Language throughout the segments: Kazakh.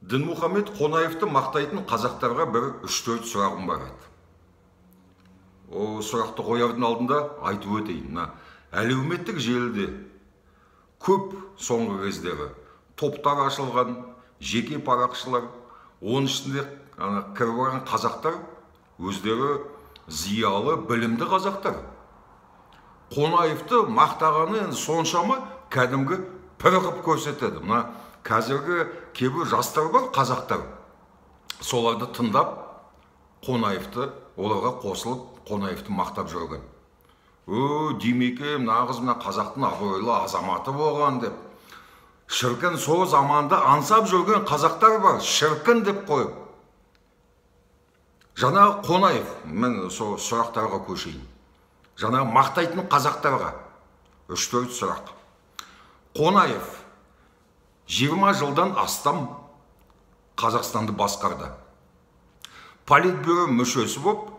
Дінмұхамед Қонаевты мақтайтын қазақтарға бір 3-4 сұрағым бар еді. О сұрақты қоярдың алдында айтып өтейін. Әлеуметтік желіде көп соңғы кездері топтар ашылған, жеке парақшылар, оның ішінде кіріп барған қазақтар өздері зиялы, білімді қазақтар. Қонаевты мақтағаны соншама кәдімгі пір қып көрсетеді. Қазіргі кейбір жастар бар, қазақтар. Соларды тыңдап, Қонаевты, оларға қосылып, Қонаевты мақтап жүрген. Демекем, нағыз мына қазақтың абыройлы азаматы болған деп. Шіркін сол заманда аңсап жүрген қазақтар бар, шіркін деп қойып. Жаңағы Қонаев, мен сол сұрақтарға көшейін. Жаңағы мақтайтын қазақтарға 3-4 сұрақ. Қонаев 20 жылдан астам Қазақстанды басқарды. Политбюро мүшесі боп,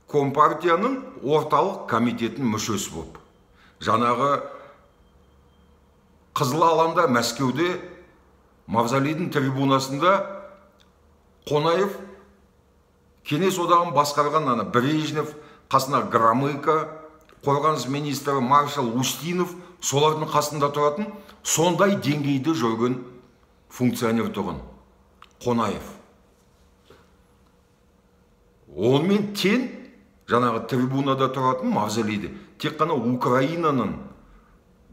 Компартияның орталық комитетін мүшесі боп. Жаңағы Қызыл алаңда Мәскеуде Мавзолейдің трибунасында Қонаев Кеңес одағын басқарған Брежнев, қасына Громыко, қорғаныс министрі маршал Устинов, солардың қасында тұратын сондай деңгейде жүрген функционер тұғын Қонаев. Онымен тең жаңағы трибунада тұратын Мавзолейде тек қана Украинаның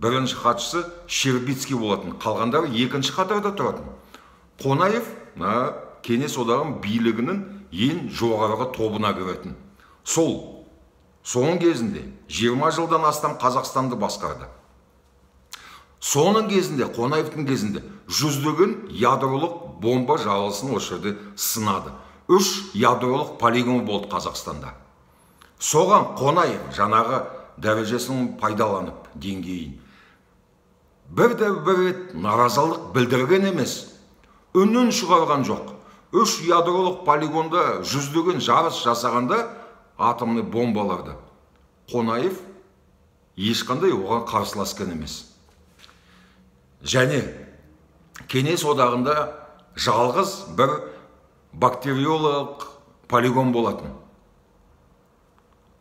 бірінші хатшысы Щербицкий болатын, қалғандары екінші қатарда тұратын. Қонаев Кеңес одағының билігінің ең жоғарғы тобына кіретін. Соның кезінде 20 жылдан астам Қазақстанды басқарды. Соның кезінде, Қонаевтың кезінде жүздеген ядролық бомба жарылысын осы жерде сынады. 3 ядролық полигон болды Қазақстанда. Соған Қонаев жаңағы дәрежесін пайдаланып деңгейін бір рет наразылық білдірген емес, үнін шығарған жоқ. 3 ядролық полигонда жүздеген жарыс жасағанда атомный бомбаларды Қонаев ешқандай оған қарсыласқан емес. Және Кеңес одағында жалғыз бір бактериолог полигон болатын.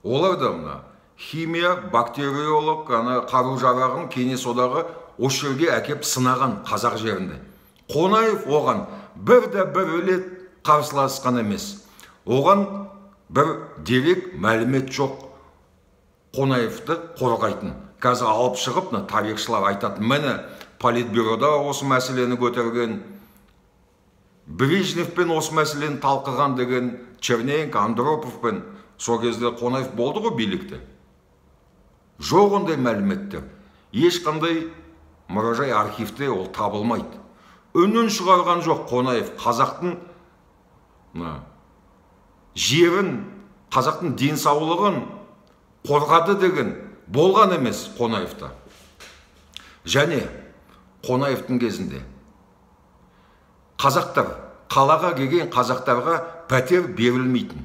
Олар да химия, бактериолог қару-жарағын Кеңес одағы осы жерге әкеп сынаған қазақ жерінде. Қонаев оған бір рет қарсыласқан емес. Оған бір дерек мәлімет жоқ. Қонаевты қорғайтын. Қазір алып шығып, тарихшылар айтатын, мені Политбюрода осы мәселені көтерген, Брежневпен осы мәселені талқыған деген Черненко, Андроповпен, сол кезде Қонаев болды ғой билікте. Жоқ ондай мәліметтер. Ешқандай мұражай архивте ол табылмайды. Үнін шығарған жоқ Қонаев. Қазақтың жерін, қазақтың денсаулығын қорғады деген болған емес Қонаевта. Және Қонаевтың кезінде қазақтар, қалаға келген қазақтарға пәтер берілмейтін.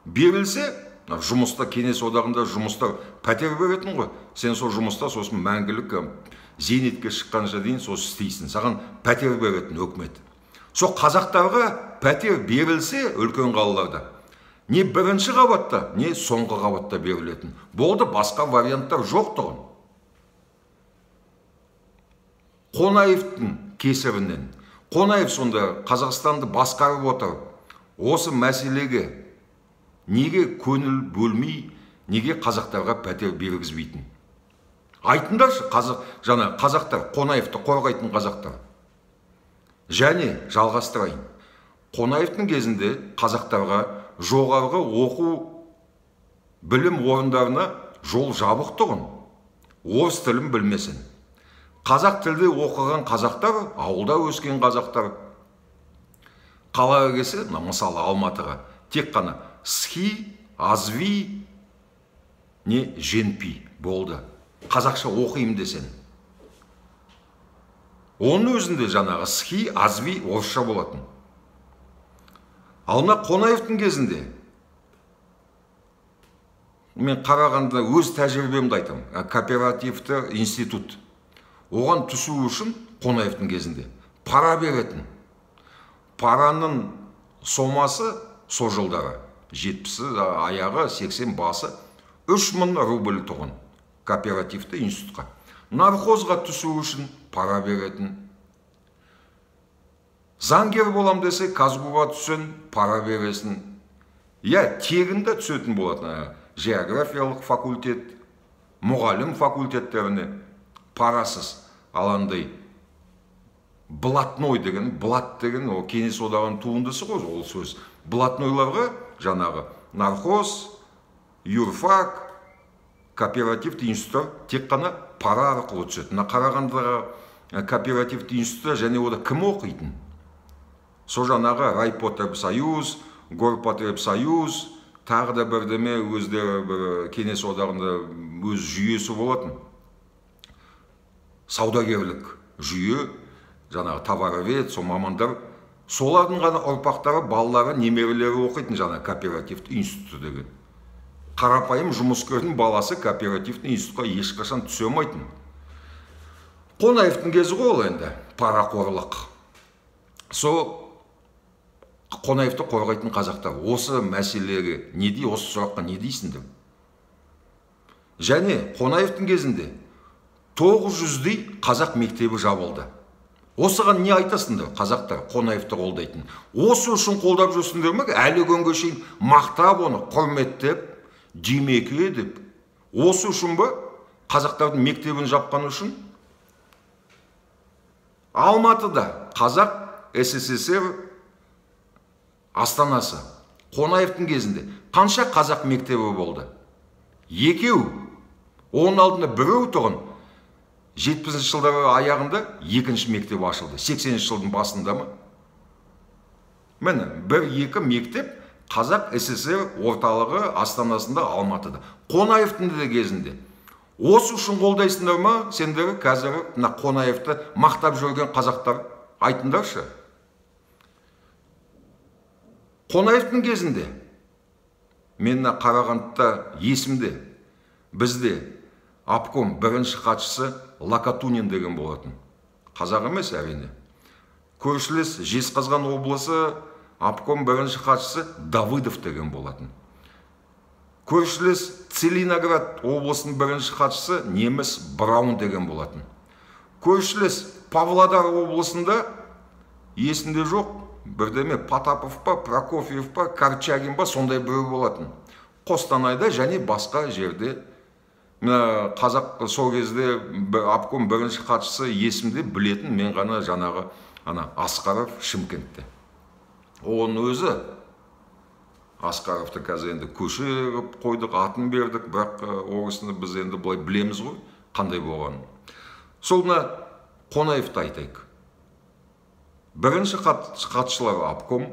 Берілсе, жұмыста, Кеңес одағында жұмыста пәтер беретін ғой. Сен сол жұмыста сосын мәңгілік зейнетке шыққанша дейін сосын істейсің. Саған пәтер беретін өкімет. Сол қазақтарға пәтер берілсе үлкен қалаларда, не бірінші қабатта, не соңғы қабатта берілетін. Болды, басқа варианттар жоқ тұғын. Қонаевтың кесірінен, Қонаев сонда Қазақстанды басқарып отыр. Осы мәселеге неге көңіл бөлмей, неге қазақтарға пәтер бергізбейтін? Айтыңдаршы, қазақтар, Қонаевты қорғайтын қазақтар. Және жалғастырайын. Қонаевтың кезінде қазақтарға жоғарғы оқу білім орындарына жол жабық тұғын. Орыс тілін білмесін. Қазақ тілде оқыған қазақтар, ауылда өскен қазақтар қалаға келсе, мысалы Алматыға, тек қана ски, азви, не женпи болды. Қазақша оқимын десен. Оның өзінде жаңағы ски, азви орысша болатын. Ал мына Қонаевтың кезінде мен қарағанда өз тәжірибемді айтам. Кооперативті институт. Оған түсу үшін Қонаевтың кезінде пара беретін. параның сомасы со жылдары 70 аяғы 80 басы 3000 рубль тұғын кооперативті институтқа. Нархозға түсу үшін пара беретін. Заңгер болам десе, Казгуға түсін, пара бересін. Тегінде түсетін болатын. Географиялық факультет, мұғалім факультеттеріне парасыз аландай. Блатной деген, блат деген, о Кеңес одағының туындысы ғой, ол сөз. Блатнойларға жаңағы нархоз, юрфак, кооперативті институт тек қана пара арқылы түседі. Қарағандыға кооперативті институт және ода кім оқитын? Со жаңағы Райпотребсоюз, Горпотребсоюз, тағы да бірдеме өздері Кеңес одағында өз жүйесі болатын. Саудагерлік жүйе, жаңағы товаровед, со мамандар, солардың ғана ұрпақтары, балалары, немерелері оқитын жаңа кооперативті институты деген. Қарапайым жұмыскердің баласы кооперативті институтқа ешқашан түсе алмайтын. Қонаевтың кезі ғой ол енді, парақорлық. Со Қонаевты қорғайтын қазақтар осы мәселеге не дей, осы сұраққа не дейсіңдер? Және Қонаевтың кезінде 900-дей қазақ мектебі жабылды. Осыған не айтасыңдар, қазақтар Қонаевты қолдайтын? Осы үшін қолдап жүрсіңдер ме? Әлі күнге шейін мақтап оны, құрметтеп, демеке деп. Осы үшін ба? Қазақтардың мектебін жапқан үшін? Алматыда қазақ СССР астанасы Қонаевтың кезінде қанша қазақ мектебі болды? Екеу. Оның алдында біреу тұғын. 70-ші жылдары аяғында екінші мектеп ашылды. 80-ші жылдың басында ма? Міне, бір-екі мектеп қазақ СССР орталығы астанасында Алматыда. Қонаевтың да кезінде. Осы үшін қолдайсыңдар ма? Сендер қазір Қонаевты мақтап жүрген қазақтар айтыңдаршы. Қонаевтың кезінде мен Қарағандыда есімде, бізде обком бірінші хатшысы Лакатунин деген болатын. Қазақ емес әрине. Көршілес Жезқазған облысы обком бірінші хатшысы Давыдов деген болатын. Көршілес Целиноград облысының бірінші хатшысы неміс Браун деген болатын. Көршілес Павлодар облысында есінде жоқ, бірдеме Потапов па, Прокофьев па, Корчагин ба, сондай біреу болатын. Қостанайда және басқа жерде қазақ сол кезде обком бірінші хатшысы есімде білетін мен ғана жаңағы Асқаров Шымкентте. Оның өзі Асқаровты қазір енді көше қойдық, атын бердік, бірақ оғысыны біз енді бұлай білеміз ғой, қандай болғанын. Солына Қонаевты айтайық. Бірінші хатшылар обком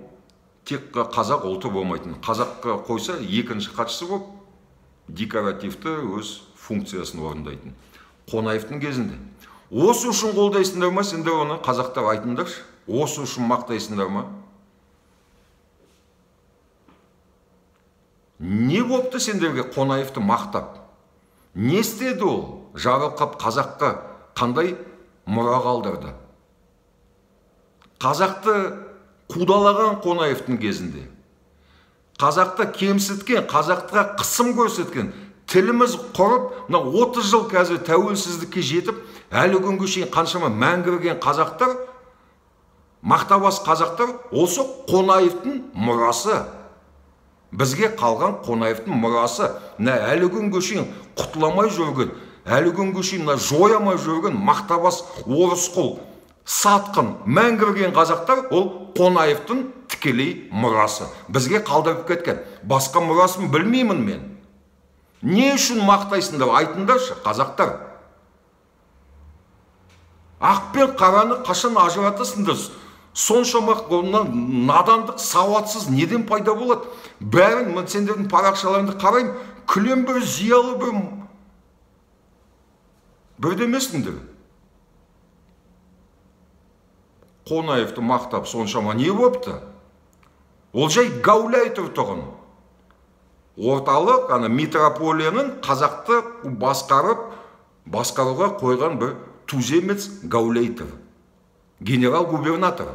тек қазақ ұлты болмайтын. Қазаққа қойса екінші хатшысы болып декоративті өз функциясын орындайтын. Қонаевтың кезінде. Осы үшін қолдайсыңдар ма? Сендер оны қазақтар айтыңдаршы. Осы үшін мақтайсыңдар ма? Не бопты сендерге Қонаевты мақтап? Не істеді ол? Жарылқап қазаққа қандай мұра қалдырды? Қазақты қудалаған Қонаевтың кезінде. Қазақты кемсіткен, қазақтыға қысым көрсеткен, тіліміз құрып, 30 жыл қазір тәуелсіздікке жетіп, әлі күнге шейін қаншама мәңгірген қазақтар, мақтабас қазақтар, осы Қонаевтың мұрасы. Бізге қалған Қонаевтың мұрасы. Әлі күнге шейін құтыламай жүрген, әлі күнге шейін жоямай жүрген мақтабас орысқұл, сатқын, мәңгірген қазақтар, ол Қонаевтың тікелей мұрасы. Бізге қалдырып кеткен. Басқа мұрасын білмеймін мен. Не үшін мақтайсыңдар? Айтыңдаршы, қазақтар. Ақ пен қараны қашан ажыратасыңдар? Соншама надандық, сауатсыз неден пайда болады? Бәрін, сендердің парақшаларыңды қарайым, күлем бір зиялы бір демесіңдер. Қонаевты мақтап соншама не бопты? Ол жай гауляй тұртығын. Орталық, метрополияның қазақты басқаруға қойған бір туземец гауляйтыр. Генерал-губернатор.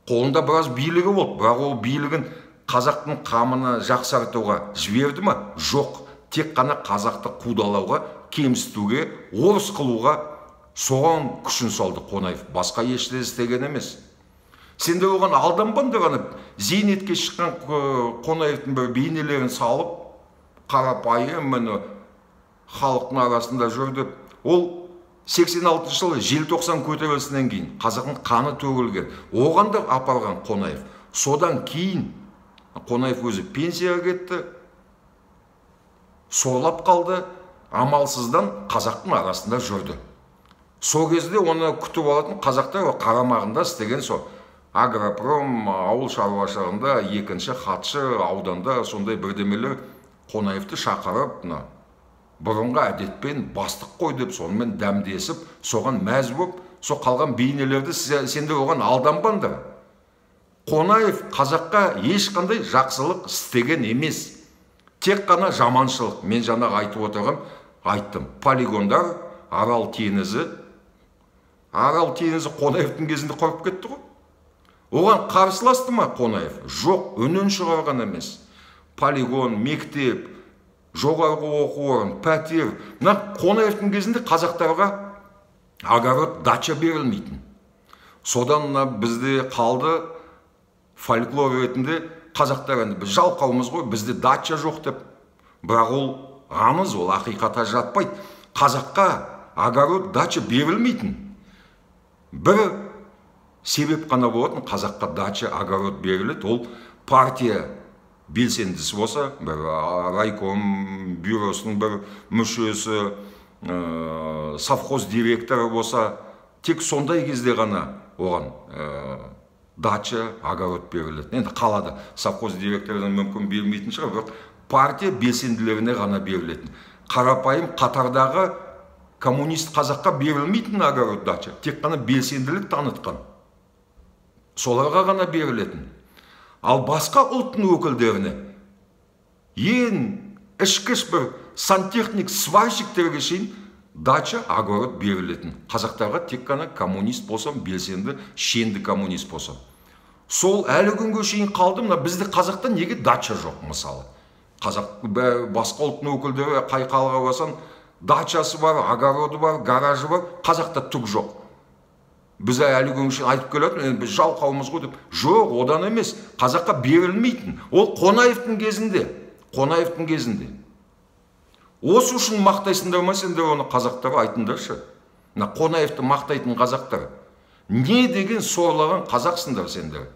қолында біраз билігі болды, бірақ ол билігін қазақтың қамына жақсартуға жіберді ма? Жоқ. Тек қана қазақты қудалауға, кемсітуге, орыс қылуға соған күшін салды Қонаев. Басқа ешті істеген емес. Сендер оған алданбаңдар, ана зейнетке шыққан Қонаевтың бір бейнелерін салып, қарапайым халықтың арасында жүрді. Ол 86 жылы желтоқсан көтерілісінен кейін қазақтың қаны төгілген. Оған да апарған Қонаев. Содан кейін Қонаев өзі пенсияға кетті. Сорлап қалды, амалсыздан қазақтың арасында жүрді. Сол кезде оны күтіп алатын қазақтар қарамағында істеген сол. Агропром, ауыл шаруашылығында екінші хатшы, ауданда сондай бірдемелер Қонаевты шақырып, бұрынғы әдетпен бастық қой деп сонымен дәмдесіп, соған мәз болып, сол қалған бейнелерді сендер оған алданбаңдар. Қонаев қазаққа ешқандай жақсылық істеген емес. Тек қана жаманшылық. Мен жаңағы айтып отырғам, айттым. Полигондар, Арал теңізі Қонаевтың кезінде құрып кетті ғой. Оған қарсыласты ма Қонаев? Жоқ, үнін шығарған емес. Полигон, мектеп, жоғарғы оқу орын, пәтер. Қонаевтың кезінде қазақтарға огород, дача берілмейтін. Содан бізде қалды фольклор ретінде қазақтар, біз жалқаумыз ғой, бізде дача жоқ деп. Бірақ ол аңыз, ол ақиқата жатпайды. Қазаққа огород, дача берілмейтін. Бір себеп қана болатын, қазаққа дача, огород беріледі. Ол партия белсендісі болса, бір райком бюросының бір мүшесі, совхоз директоры болса, тек сондай кезде ғана оған дача, огород беріледі. Енді қалады совхоз директорынан мүмкін бермейтін шығар, бірақ партия белсенділеріне ғана берілетін. Қарапайым қатардағы коммунист қазаққа берілмейтін огород, дача, тек қана белсенділік танытқан. Соларға ғана берілетін. Ал басқа ұлттың өкілдеріне ең ішкіш бір сантехник, сварщиктерге шейін дача, огород берілетін. Қазақтарға тек қана коммунист болсам, белсенді, шенді коммунист болсам. Сол әлі күнге шейін қалды. Бізде қазақта неге дача жоқ мысалы? Қазақ басқа ұлттың өкілдері қай қалаға барсаң, дачасы бар, огороды бар, гаражы бар, қазақта түк жоқ. Біз әлі күнге шейін айтып келетін, біз жалқаумыз ғой деп. Жоқ, одан емес. Қазаққа берілмейтін. Ол Қонаевтың кезінде. Осы үшін мақтайсыңдар ма сендер оны қазақтарға айтыңдаршы. Қонаевты мақтайтын қазақтар. Не деген сорлаған қазақсыңдар сендер?